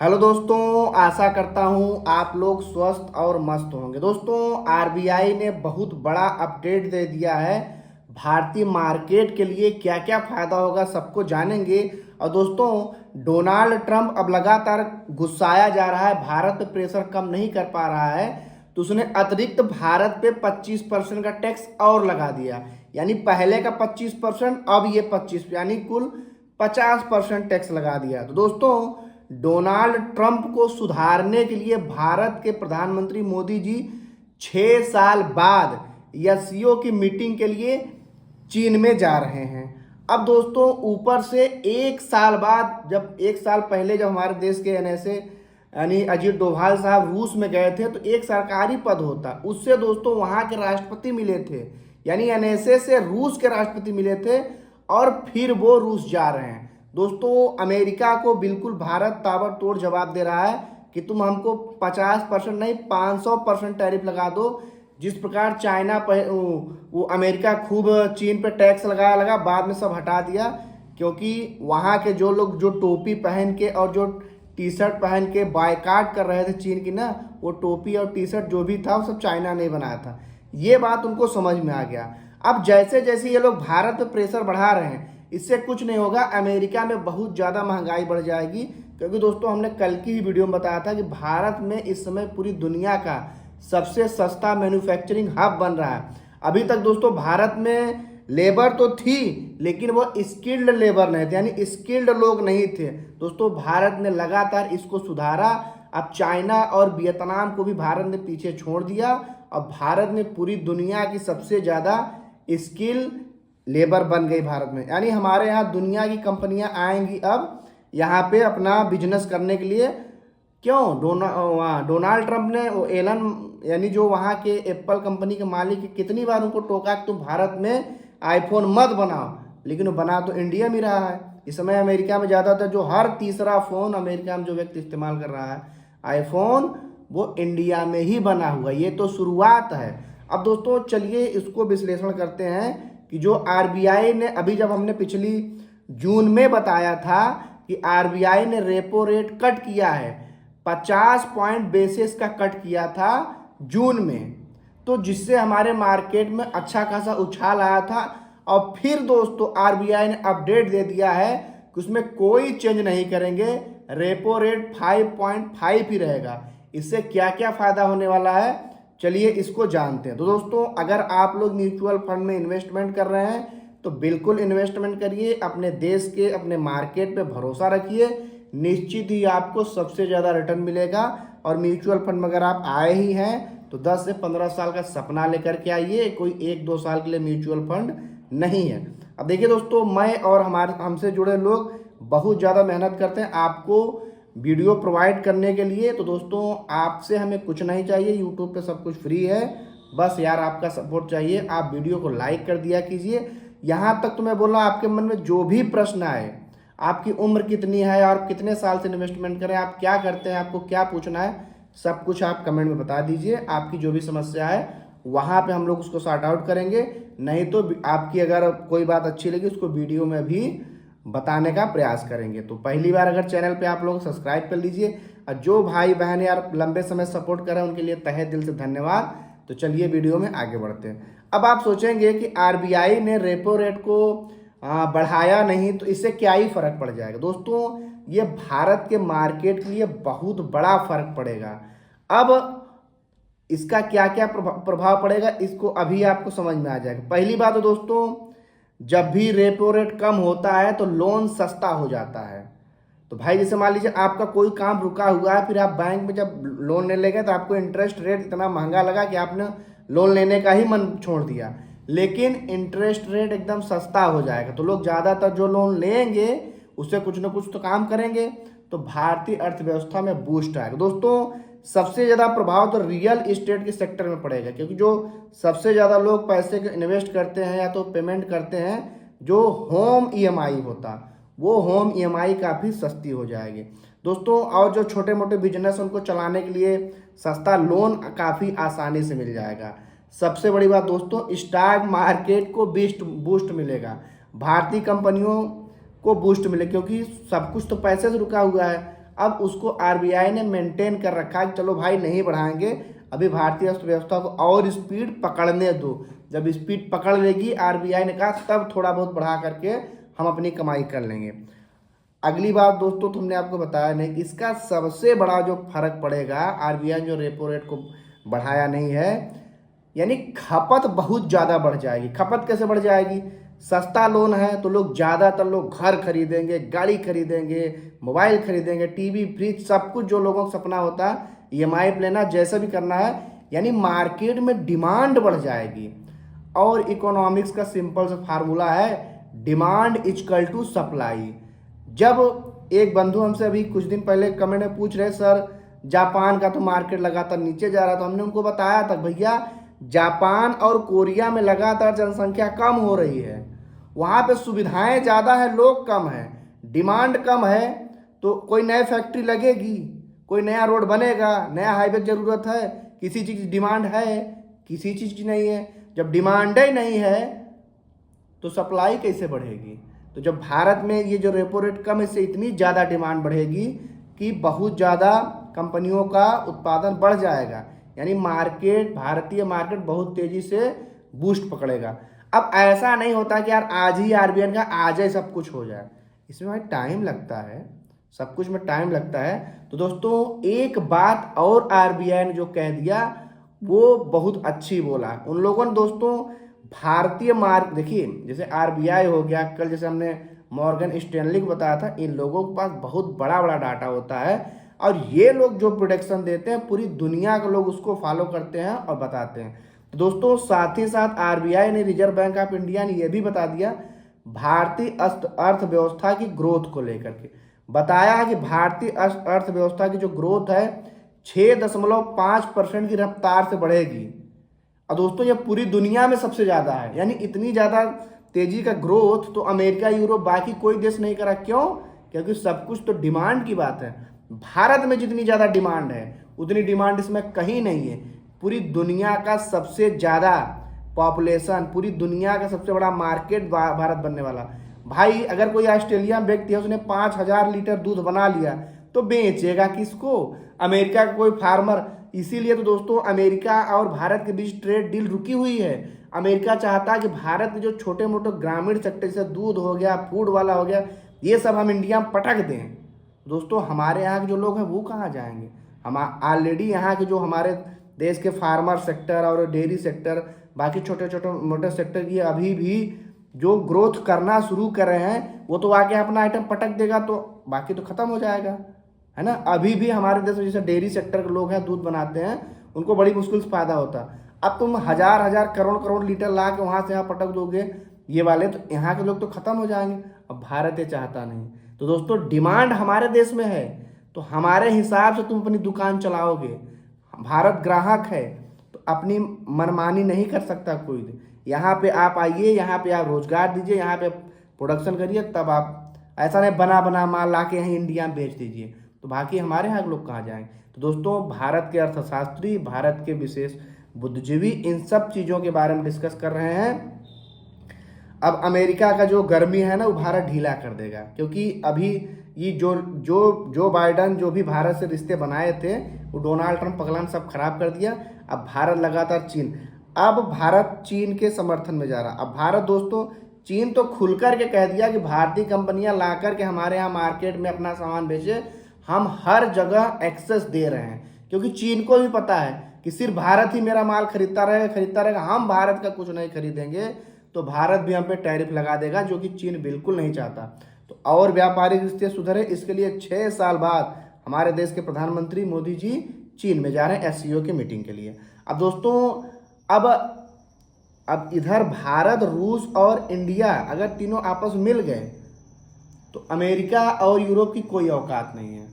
Hello दोस्तों, आशा करता हूं आप लोग स्वस्थ और मस्त होंगे। दोस्तों, आरबीआई ने बहुत बड़ा अपडेट दे दिया है। भारतीय मार्केट के लिए क्या क्या फायदा होगा सबको जानेंगे। और दोस्तों, डोनाल्ड ट्रंप अब लगातार गुस्साया जा रहा है, भारत पे प्रेशर कम नहीं कर पा रहा है, तो उसने अतिरिक्त भारत पे 25% का टैक्स और लगा दिया। यानी पहले का 25%, अब ये 25, यानी कुल 50% टैक्स लगा दिया। तो दोस्तों, डोनाल्ड ट्रंप को सुधारने के लिए भारत के प्रधानमंत्री मोदी जी 6 साल बाद एससीओ की मीटिंग के लिए चीन में जा रहे हैं। अब दोस्तों, ऊपर से 1 साल बाद, जब 1 साल पहले जब हमारे देश के एनएसए यानी अजीत डोभाल साहब रूस में गए थे, तो एक सरकारी पद होता, उससे दोस्तों वहां के राष्ट्रपति मिले थे। यानी एनएसए से रूस के राष्ट्रपति मिले थे और फिर वो रूस जा रहे हैं। दोस्तों, अमेरिका को बिल्कुल भारत ताबड़तोड़ जवाब दे रहा है कि तुम हमको 50% नहीं 500% टैरिफ लगा दो। जिस प्रकार चाइना वो अमेरिका खूब चीन पे टैक्स लगा बाद में सब हटा दिया, क्योंकि वहाँ के जो लोग जो टोपी पहन के और जो टी शर्ट पहन के बायकाट कर रहे थे चीन की ना, वो टोपी और टी शर्ट जो भी था वो सब चाइना ने बनाया था। ये बात उनको समझ में आ गया। अब जैसे जैसे ये लोग भारत पे प्रेशर बढ़ा रहे हैं, इससे कुछ नहीं होगा, अमेरिका में बहुत ज़्यादा महंगाई बढ़ जाएगी। क्योंकि दोस्तों, हमने कल की ही वीडियो में बताया था कि भारत में इस समय पूरी दुनिया का सबसे सस्ता मैन्युफैक्चरिंग हब बन रहा है। अभी तक दोस्तों भारत में लेबर तो थी, लेकिन वो स्किल्ड लेबर नहीं थे, यानी स्किल्ड लोग नहीं थे। दोस्तों, भारत ने लगातार इसको सुधारा। अब चाइना और वियतनाम को भी भारत ने पीछे छोड़ दिया और भारत ने पूरी दुनिया की सबसे ज़्यादा स्किल लेबर बन गई भारत में। यानी हमारे यहाँ दुनिया की कंपनियां आएंगी अब यहाँ पे अपना बिजनेस करने के लिए। क्यों? डोनाल्ड ट्रंप ने एलन यानी जो वहाँ के एप्पल कंपनी के मालिक, कितनी बार उनको टोका कि तुम भारत में आईफोन मत बनाओ, लेकिन वो बना तो इंडिया में रहा है। इस समय अमेरिका में ज़्यादातर जो हर तीसरा फ़ोन अमेरिका में जो व्यक्ति इस्तेमाल कर रहा है आईफोन, वो इंडिया में ही बना हुआ। ये तो शुरुआत है। अब दोस्तों, चलिए इसको विश्लेषण करते हैं कि जो आरबीआई ने अभी, जब हमने पिछली जून में बताया था कि आरबीआई ने रेपो रेट कट किया है, 50 पॉइंट बेसिस का कट किया था जून में, तो जिससे हमारे मार्केट में अच्छा खासा उछाल आया था। और फिर दोस्तों, आरबीआई ने अपडेट दे दिया है कि उसमें कोई चेंज नहीं करेंगे, रेपो रेट 5.5 ही रहेगा। इससे क्या क्या फायदा होने वाला है, चलिए इसको जानते हैं। तो दोस्तों, अगर आप लोग म्यूचुअल फंड में इन्वेस्टमेंट कर रहे हैं तो बिल्कुल इन्वेस्टमेंट करिए, अपने देश के अपने मार्केट पे भरोसा रखिए, निश्चित ही आपको सबसे ज़्यादा रिटर्न मिलेगा। और म्यूचुअल फंड में अगर आप आए ही हैं तो 10 से 15 साल का सपना लेकर के आइए, कोई 1-2 साल के लिए म्यूचुअल फंड नहीं है। अब देखिए दोस्तों, मैं और हमसे जुड़े लोग बहुत ज़्यादा मेहनत करते हैं आपको वीडियो प्रोवाइड करने के लिए। तो दोस्तों, आपसे हमें कुछ नहीं चाहिए, यूट्यूब पे सब कुछ फ्री है, बस यार आपका सपोर्ट चाहिए। आप वीडियो को लाइक कर दिया कीजिए। यहाँ तक तो मैं बोल रहा हूँ, आपके मन में जो भी प्रश्न आए, आपकी उम्र कितनी है और कितने साल से इन्वेस्टमेंट करें, आप क्या करते हैं, आपको क्या पूछना है, सब कुछ आप कमेंट में बता दीजिए। आपकी जो भी समस्या है वहाँ पे हम लोग उसको सॉर्ट आउट करेंगे। नहीं तो आपकी अगर कोई बात अच्छी लगी उसको वीडियो में भी बताने का प्रयास करेंगे। तो पहली बार अगर चैनल पे आप लोग सब्सक्राइब कर लीजिए। और जो भाई बहन यार लंबे समय सपोर्ट कर रहे हैं उनके लिए तहे दिल से धन्यवाद। तो चलिए वीडियो में आगे बढ़ते हैं। अब आप सोचेंगे कि आरबीआई ने रेपो रेट को बढ़ाया नहीं तो इससे क्या ही फर्क पड़ जाएगा। दोस्तों, ये भारत के मार्केट के लिए बहुत बड़ा फर्क पड़ेगा। अब इसका क्या क्या प्रभाव पड़ेगा, इसको अभी आपको समझ में आ जाएगा। पहली बात तो दोस्तों, जब भी रेपो रेट कम होता है तो लोन सस्ता हो जाता है। तो भाई जैसे मान लीजिए आपका कोई काम रुका हुआ है, फिर आप बैंक में जब लोन लेने गए तो आपको इंटरेस्ट रेट इतना महंगा लगा कि आपने लोन लेने का ही मन छोड़ दिया। लेकिन इंटरेस्ट रेट एकदम सस्ता हो जाएगा तो लोग ज़्यादातर जो लोन लेंगे उससे कुछ ना कुछ तो काम करेंगे, तो भारतीय अर्थव्यवस्था में बूस्ट आएगा। दोस्तों, सबसे ज़्यादा प्रभाव तो रियल इस्टेट के सेक्टर में पड़ेगा, क्योंकि जो सबसे ज़्यादा लोग पैसे इन्वेस्ट करते हैं या तो पेमेंट करते हैं, जो होम ईएमआई होता, वो होम ईएमआई काफ़ी सस्ती हो जाएगी दोस्तों। और जो छोटे मोटे बिजनेस उनको चलाने के लिए सस्ता लोन काफ़ी आसानी से मिल जाएगा। सबसे बड़ी बात दोस्तों, स्टॉक मार्केट को बूस्ट मिलेगा, भारतीय कंपनियों को बूस्ट मिले, क्योंकि सब कुछ तो पैसे से रुका हुआ है। अब उसको आरबीआई ने मेंटेन कर रखा है कि चलो भाई नहीं बढ़ाएंगे, अभी भारतीय अर्थव्यवस्था को और स्पीड पकड़ने दो। जब स्पीड पकड़ लेगी आरबीआई ने कहा तब थोड़ा बहुत बढ़ा करके हम अपनी कमाई कर लेंगे। अगली बात दोस्तों, तुमने आपको बताया नहीं कि इसका सबसे बड़ा जो फर्क पड़ेगा, आरबीआई जो रेपो रेट को बढ़ाया नहीं है, यानी खपत बहुत ज़्यादा बढ़ जाएगी। खपत कैसे बढ़ जाएगी? सस्ता लोन है तो लोग ज़्यादातर लोग घर खरीदेंगे, गाड़ी खरीदेंगे, मोबाइल खरीदेंगे, टीवी, फ्रिज, सब कुछ जो लोगों का सपना होता है ईएमआई पे लेना, जैसे भी करना है, यानी मार्केट में डिमांड बढ़ जाएगी। और इकोनॉमिक्स का सिंपल सा फार्मूला है, डिमांड इजकल टू सप्लाई। जब एक बंधु हमसे अभी कुछ दिन पहले कमेंट में पूछ रहे, सर जापान का तो मार्केट लगातार नीचे जा रहा, तो हमने उनको बताया था भैया जापान और कोरिया में लगातार जनसंख्या कम हो रही है, वहाँ पे सुविधाएं ज़्यादा है, लोग कम है, डिमांड कम है, तो कोई नई फैक्ट्री लगेगी, कोई नया रोड बनेगा, नया हाईवे की ज़रूरत है, किसी चीज़ की डिमांड है, किसी चीज़ की नहीं है। जब डिमांड ही नहीं है तो सप्लाई कैसे बढ़ेगी? तो जब भारत में ये जो रेपो रेट कम है, इससे इतनी ज़्यादा डिमांड बढ़ेगी कि बहुत ज़्यादा कंपनियों का उत्पादन बढ़ जाएगा, यानी मार्केट, भारतीय मार्केट बहुत तेज़ी से बूस्ट पकड़ेगा। अब ऐसा नहीं होता कि यार आज ही आरबीआई का आज ही सब कुछ हो जाए, इसमें भाई टाइम लगता है, सब कुछ में टाइम लगता है। तो दोस्तों एक बात और आरबीआई ने जो कह दिया वो बहुत अच्छी बोला उन लोगों ने दोस्तों। भारतीय मार्केट देखिए, जैसे आरबीआई हो गया, कल जैसे हमने मॉर्गन स्टैनली को बताया था, इन लोगों के पास बहुत बड़ा बड़ा डाटा होता है और ये लोग जो प्रोडिक्शन देते हैं पूरी दुनिया के लोग उसको फॉलो करते हैं और बताते हैं। तो दोस्तों साथ ही साथ आरबीआई ने, रिजर्व बैंक ऑफ इंडिया ने यह भी बता दिया भारतीय अर्थव्यवस्था की ग्रोथ को लेकर के, बताया है कि भारतीय अर्थव्यवस्था की जो ग्रोथ है 6.5% की रफ्तार से बढ़ेगी। और दोस्तों ये पूरी दुनिया में सबसे ज़्यादा है, यानी इतनी ज़्यादा तेजी का ग्रोथ तो अमेरिका, यूरोप, बाकी कोई देश नहीं करा। क्यों? क्योंकि सब कुछ तो डिमांड की बात है। भारत में जितनी ज़्यादा डिमांड है उतनी डिमांड इसमें कहीं नहीं है। पूरी दुनिया का सबसे ज़्यादा पॉपुलेशन, पूरी दुनिया का सबसे बड़ा मार्केट भारत बनने वाला। भाई अगर कोई ऑस्ट्रेलिया में व्यक्ति है, उसने 5,000 लीटर दूध बना लिया तो बेचेगा किसको? अमेरिका का कोई फार्मर। इसीलिए तो दोस्तों अमेरिका और भारत के बीच ट्रेड डील रुकी हुई है। अमेरिका चाहता है कि भारत के जो छोटे मोटे ग्रामीण सेक्टर जैसे दूध हो गया, फूड वाला हो गया, ये सब हम इंडिया में पटक दें। दोस्तों हमारे यहाँ के जो लोग हैं वो कहाँ जाएंगे? हम ऑलरेडी यहाँ के जो हमारे देश के फार्मर सेक्टर और डेयरी सेक्टर, बाकी छोटे छोटे मोटे सेक्टर की अभी भी जो ग्रोथ करना शुरू कर रहे हैं, वो तो आके अपना आइटम पटक देगा तो बाकी तो खत्म हो जाएगा, है ना। अभी भी हमारे देश में जैसे डेयरी सेक्टर के लोग हैं, दूध बनाते हैं, उनको बड़ी मुश्किल से फायदा होता है। अब तुम हजार हजार करोड़ करोड़ लीटर ला के वहाँ से यहाँ पटक दोगे ये वाले, तो यहाँ के लोग तो खत्म हो जाएंगे। अब भारत ये चाहता नहीं। तो दोस्तों डिमांड हमारे देश में है तो हमारे हिसाब से तुम अपनी दुकान चलाओगे। भारत ग्राहक है तो अपनी मनमानी नहीं कर सकता कोई। यहाँ पे आप आइए, यहाँ पे आप रोजगार दीजिए, यहाँ पे प्रोडक्शन करिए, तब आप, ऐसा नहीं बना बना माल ला के यहीं इंडिया में बेच दीजिए, तो बाकी हमारे यहाँ के लोग कहाँ जाएंगे। तो दोस्तों भारत के अर्थशास्त्री, भारत के विशेष बुद्धिजीवी इन सब चीज़ों के बारे में डिस्कस कर रहे हैं। अब अमेरिका का जो गर्मी है ना वो भारत ढीला कर देगा, क्योंकि अभी ये जो बाइडन जो भी भारत से रिश्ते बनाए थे वो डोनाल्ड ट्रंप पगला सब खराब कर दिया। अब भारत लगातार अब भारत चीन के समर्थन में जा रहा। अब भारत दोस्तों, चीन तो खुलकर के कह दिया कि भारतीय कंपनियां ला करके हमारे यहाँ मार्केट में अपना सामान बेचे, हम हर जगह एक्सेस दे रहे हैं, क्योंकि चीन को भी पता है कि सिर्फ भारत ही मेरा माल खरीदता रहेगा, हम भारत का कुछ नहीं खरीदेंगे तो भारत भी हम पे टैरिफ लगा देगा, जो कि चीन बिल्कुल नहीं चाहता। तो और व्यापारिक रिश्ते सुधरे, इसके लिए 6 साल बाद हमारे देश के प्रधानमंत्री मोदी जी चीन में जा रहे हैं एससीओ की मीटिंग के लिए। अब दोस्तों अब इधर भारत, रूस और इंडिया अगर तीनों आपस मिल गए तो अमेरिका और यूरोप की कोई औकात नहीं है।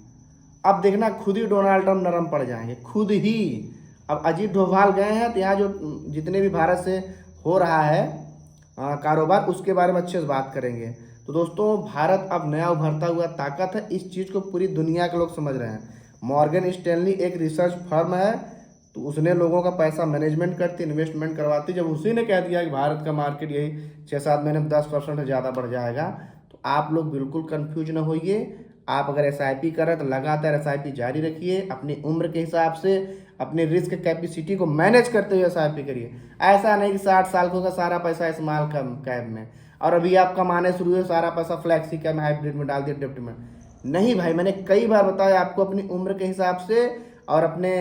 अब देखना खुद ही डोनाल्ड ट्रंप नरम पड़ जाएंगे, खुद ही। अब अजीत डोभाल गए हैं तो यहाँ जो जितने भी भारत से हो रहा है कारोबार, उसके बारे में अच्छे से बात करेंगे। तो दोस्तों भारत अब नया उभरता हुआ ताकत है, इस चीज़ को पूरी दुनिया के लोग समझ रहे हैं। मॉर्गन स्टैनली एक रिसर्च फर्म है, तो उसने लोगों का पैसा मैनेजमेंट करती, इन्वेस्टमेंट करवाती। जब उसी ने कह दिया कि भारत का मार्केट यही 6-7 महीने में 10% से ज़्यादा बढ़ जाएगा, तो आप लोग बिल्कुल कंफ्यूज ना होइए। आप अगर SIP कर रहे हैं तो लगातार SIP जारी रखिए, अपनी उम्र के हिसाब से अपनी रिस्क कैपेसिटी को मैनेज करते हुए SIP करिए। ऐसा नहीं कि 60 साल को सारा पैसा स्मॉल कैप में और अभी आप कमाने शुरू हुए सारा पैसा फ्लैक्सी कैप में हाइब्रिड में डाल दिया, डिप्ट में। नहीं भाई, मैंने कई बार बताया आपको, अपनी उम्र के हिसाब से और अपने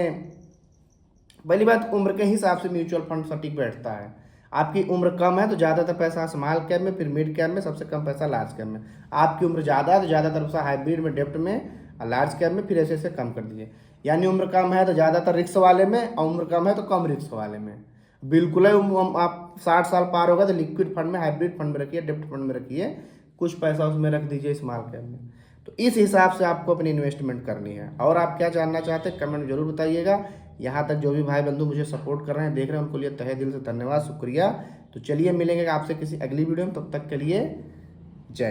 पहली बात उम्र के हिसाब से म्यूचुअल फंड सटीक बैठता है। आपकी उम्र कम है तो ज़्यादातर पैसा स्मॉल कैप में, फिर मिड कैप में, सबसे कम पैसा लार्ज कैप में। आपकी उम्र ज़्यादा है तो ज़्यादातर पैसा हाइब्रिड में, डेप्ट में और लार्ज कैप में, फिर ऐसे ऐसे कम कर दीजिए। यानी उम्र कम है तो ज़्यादातर रिस्क वाले में और उम्र कम है तो कम रिस्क वाले में। बिल्कुल ही आप 60 साल पार होगा तो लिक्विड फंड में, हाइब्रिड फंड में रखिए, डेप्ट फंड में रखिए, कुछ पैसा उसमें रख दीजिए स्मॉल कैप में। तो इस हिसाब से आपको अपनी इन्वेस्टमेंट करनी है। और आप क्या जानना चाहते हैं कमेंट जरूर बताइएगा। यहाँ तक जो भी भाई बंधु मुझे सपोर्ट कर रहे हैं, देख रहे हैं, उनको लिए तहे दिल से धन्यवाद, शुक्रिया। तो चलिए मिलेंगे आपसे किसी अगली वीडियो में, तब तक के लिए जय।